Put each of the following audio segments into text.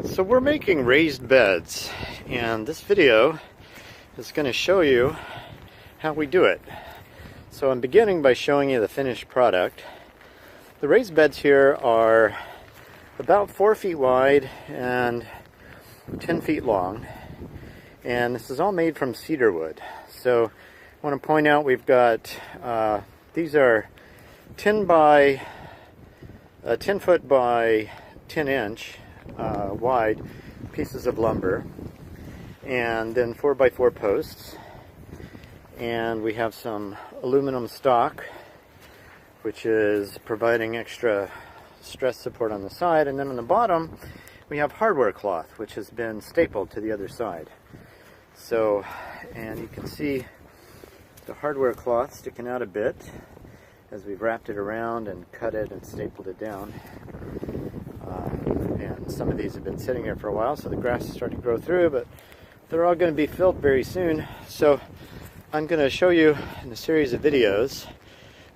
So we're making raised beds, and this video is going to show you how we do it. So I'm beginning by showing you the finished product. The raised beds here are about 4 feet wide and 10 feet long, and this is all made from cedar wood. So I want to point out we've got these are 10 foot by 10 inch wide pieces of lumber, and then 4 by 4 posts, and we have some aluminum stock which is providing extra stress support on the side, and then on the bottom we have hardware cloth which has been stapled to the other side. So, and you can see the hardware cloth sticking out a bit as we've wrapped it around and cut it and stapled it down. And some of these have been sitting here for a while, so the grass is starting to grow through, but they're all going to be filled very soon. So I'm going to show you in a series of videos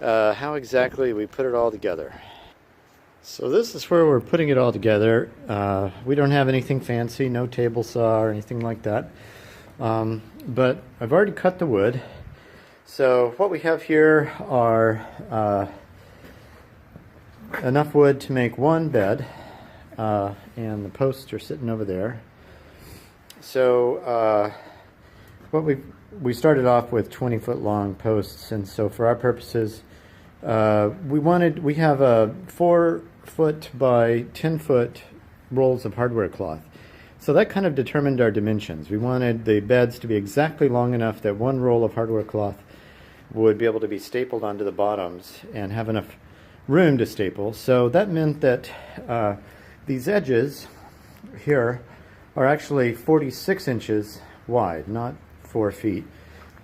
how exactly we put it all together. So this is where we're putting it all together. We don't have anything fancy, no table saw or anything like that. But I've already cut the wood. So what we have here are enough wood to make one bed, and the posts are sitting over there. So we started off with 20-foot long posts, and so for our purposes we have a 4 foot by 10 foot rolls of hardware cloth. So that kind of determined our dimensions. We wanted the beds to be exactly long enough that one roll of hardware cloth would be able to be stapled onto the bottoms and have enough room to staple. So that meant that these edges here are actually 46 inches wide, not 4 feet,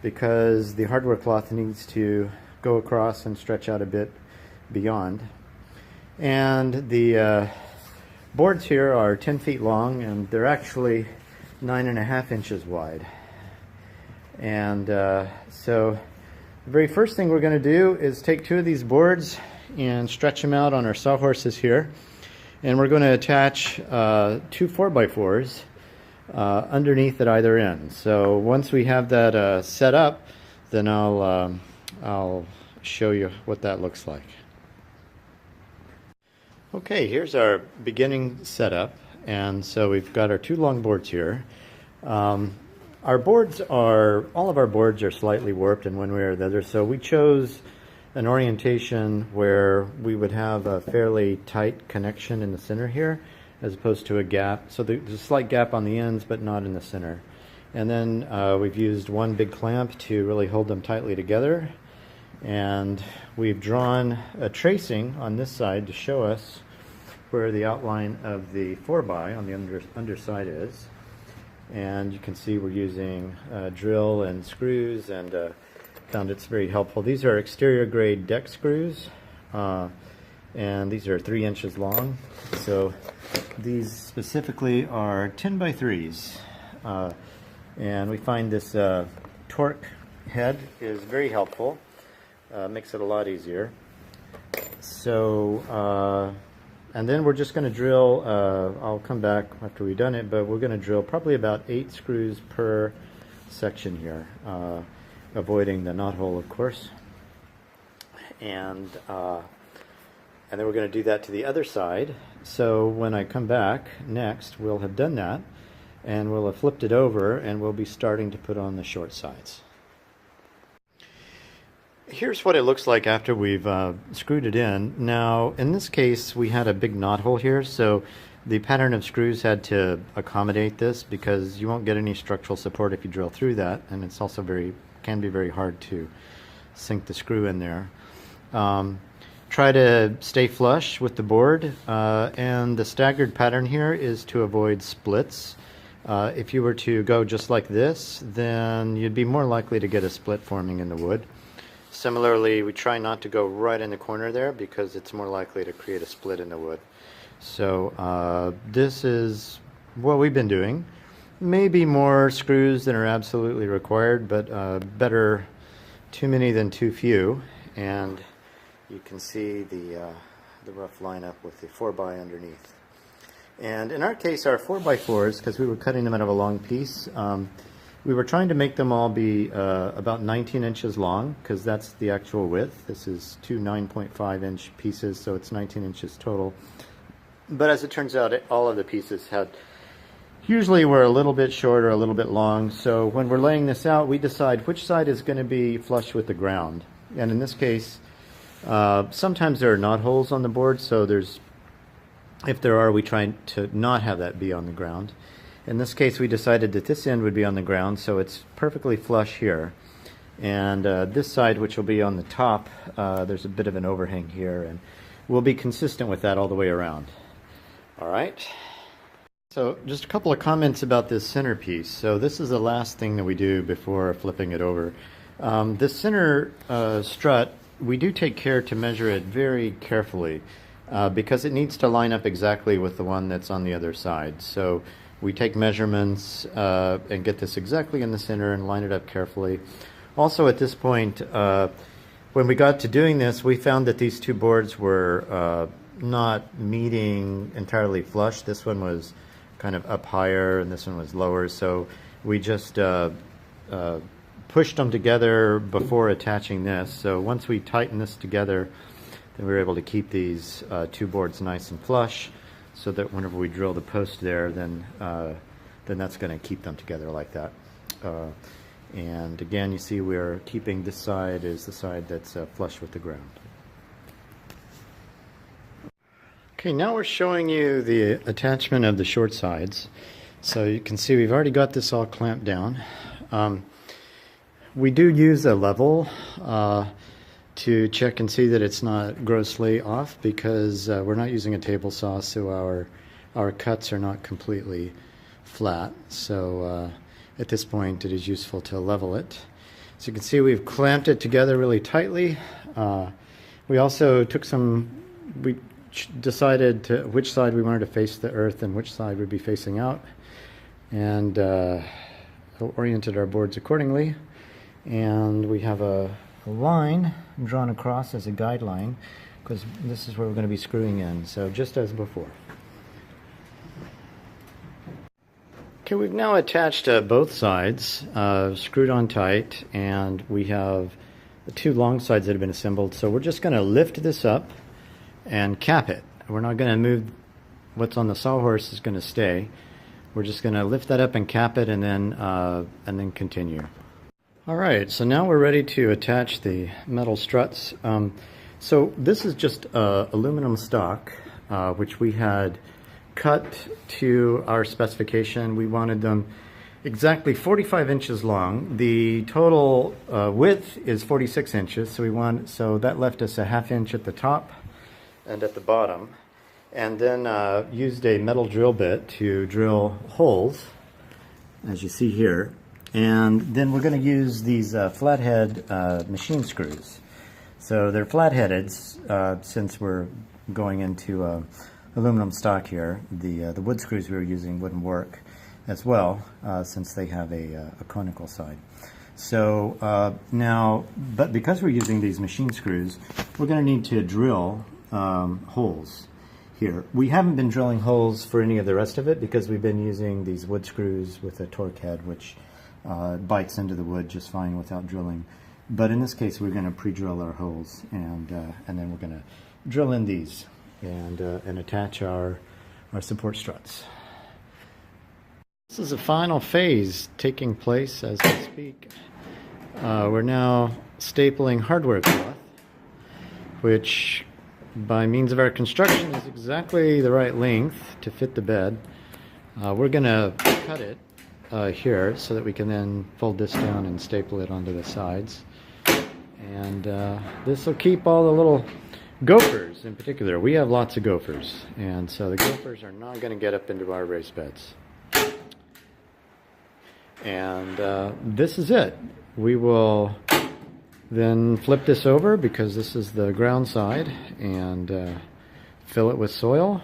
because the hardware cloth needs to go across and stretch out a bit beyond. And the boards here are 10 feet long, and they're actually 9.5 inches wide. And so the very first thing we're going to do is take 2 of these boards and stretch them out on our sawhorses here, and we're going to attach 2 4x4s underneath at either end. So once we have that set up, then I'll show you what that looks like. Okay, here's our beginning setup, and so we've got our 2 long boards here. All of our boards are slightly warped in one way or the other, so we chose an orientation where we would have a fairly tight connection in the center here, as opposed to a gap. So there's a slight gap on the ends, but not in the center. And then we've used one big clamp to really hold them tightly together. And we've drawn a tracing on this side to show us where the outline of the 4x on the underside is. And you can see we're using drill and screws, and found it's very helpful. These are exterior grade deck screws, and these are 3 inches long. So these specifically are 10 by 3s, and we find this torque head is very helpful. Makes it a lot easier. So and then we're just going to drill, I'll come back after we've done it, but we're going to drill probably about 8 screws per section here, avoiding the knot hole, of course. And then we're going to do that to the other side. So when I come back next, we'll have done that, and we'll have flipped it over, and we'll be starting to put on the short sides. Here's what it looks like after we've screwed it in. Now, in this case, we had a big knot hole here, so the pattern of screws had to accommodate this, because you won't get any structural support if you drill through that, and it's also can be very hard to sink the screw in there. Try to stay flush with the board, and the staggered pattern here is to avoid splits. If you were to go just like this, then you'd be more likely to get a split forming in the wood. Similarly, we try not to go right in the corner there, because it's more likely to create a split in the wood. So this is what we've been doing. Maybe more screws than are absolutely required, but better too many than too few. And you can see the rough lineup with the 4x underneath. And in our case, our 4x4s, because we were cutting them out of a long piece, we were trying to make them all be about 19 inches long, because that's the actual width. This is two 9.5-inch pieces, so it's 19 inches total. But as it turns out, all of the pieces usually were a little bit short or a little bit long. So when we're laying this out, we decide which side is going to be flush with the ground. And in this case, sometimes there are knot holes on the board, so if there are, we try to not have that be on the ground. In this case, we decided that this end would be on the ground, so it's perfectly flush here. And this side, which will be on the top, there's a bit of an overhang here, and we'll be consistent with that all the way around. All right. So just a couple of comments about this centerpiece. So this is the last thing that we do before flipping it over. This center strut, we do take care to measure it very carefully because it needs to line up exactly with the one that's on the other side. So we take measurements and get this exactly in the center and line it up carefully. Also at this point, when we got to doing this, we found that these two boards were not meeting entirely flush. This one was kind of up higher and this one was lower, so we just pushed them together before attaching this. So once we tighten this together, then we were able to keep these two boards nice and flush, so that whenever we drill the post there, then that's going to keep them together like that. And again, you see we're keeping this side is the side that's flush with the ground. Okay, now we're showing you the attachment of the short sides. So you can see we've already got this all clamped down. We do use a level to check and see that it's not grossly off, because we're not using a table saw, so our cuts are not completely flat. So at this point it is useful to level it. So you can see we've clamped it together really tightly. We also decided which side we wanted to face the earth and which side would be facing out, and oriented our boards accordingly. And we have a line drawn across as a guideline, because this is where we're going to be screwing in, so just as before. Okay, we've now attached both sides, screwed on tight, and we have the two long sides that have been assembled. So we're just going to lift this up and cap it. We're not going to move what's on the sawhorse, is going to stay. We're just going to lift that up and cap it, and then continue. All right, so now we're ready to attach the metal struts. So this is just aluminum stock, which we had cut to our specification. We wanted them exactly 45 inches long. The total width is 46 inches, so that left us a ½ inch at the top and at the bottom, and then used a metal drill bit to drill holes, as you see here. And then we're going to use these flathead machine screws. So they're flat-headed, since we're going into aluminum stock here. The wood screws we were using wouldn't work as well, since they have a conical side. So but because we're using these machine screws, we're going to need to drill holes here. We haven't been drilling holes for any of the rest of it, because we've been using these wood screws with a torque head, which bites into the wood just fine without drilling. But in this case, we're going to pre-drill our holes, and then we're going to drill in these and attach our support struts. This is the final phase taking place as we speak. We're now stapling hardware cloth, which by means of our construction is exactly the right length to fit the bed. We're going to cut it here so that we can then fold this down and staple it onto the sides. And this will keep all the little gophers in particular. We have lots of gophers, and so the gophers are not going to get up into our raised beds. And this is it. We will then flip this over, because this is the ground side, and fill it with soil,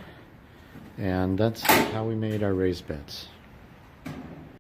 and that's how we made our raised beds.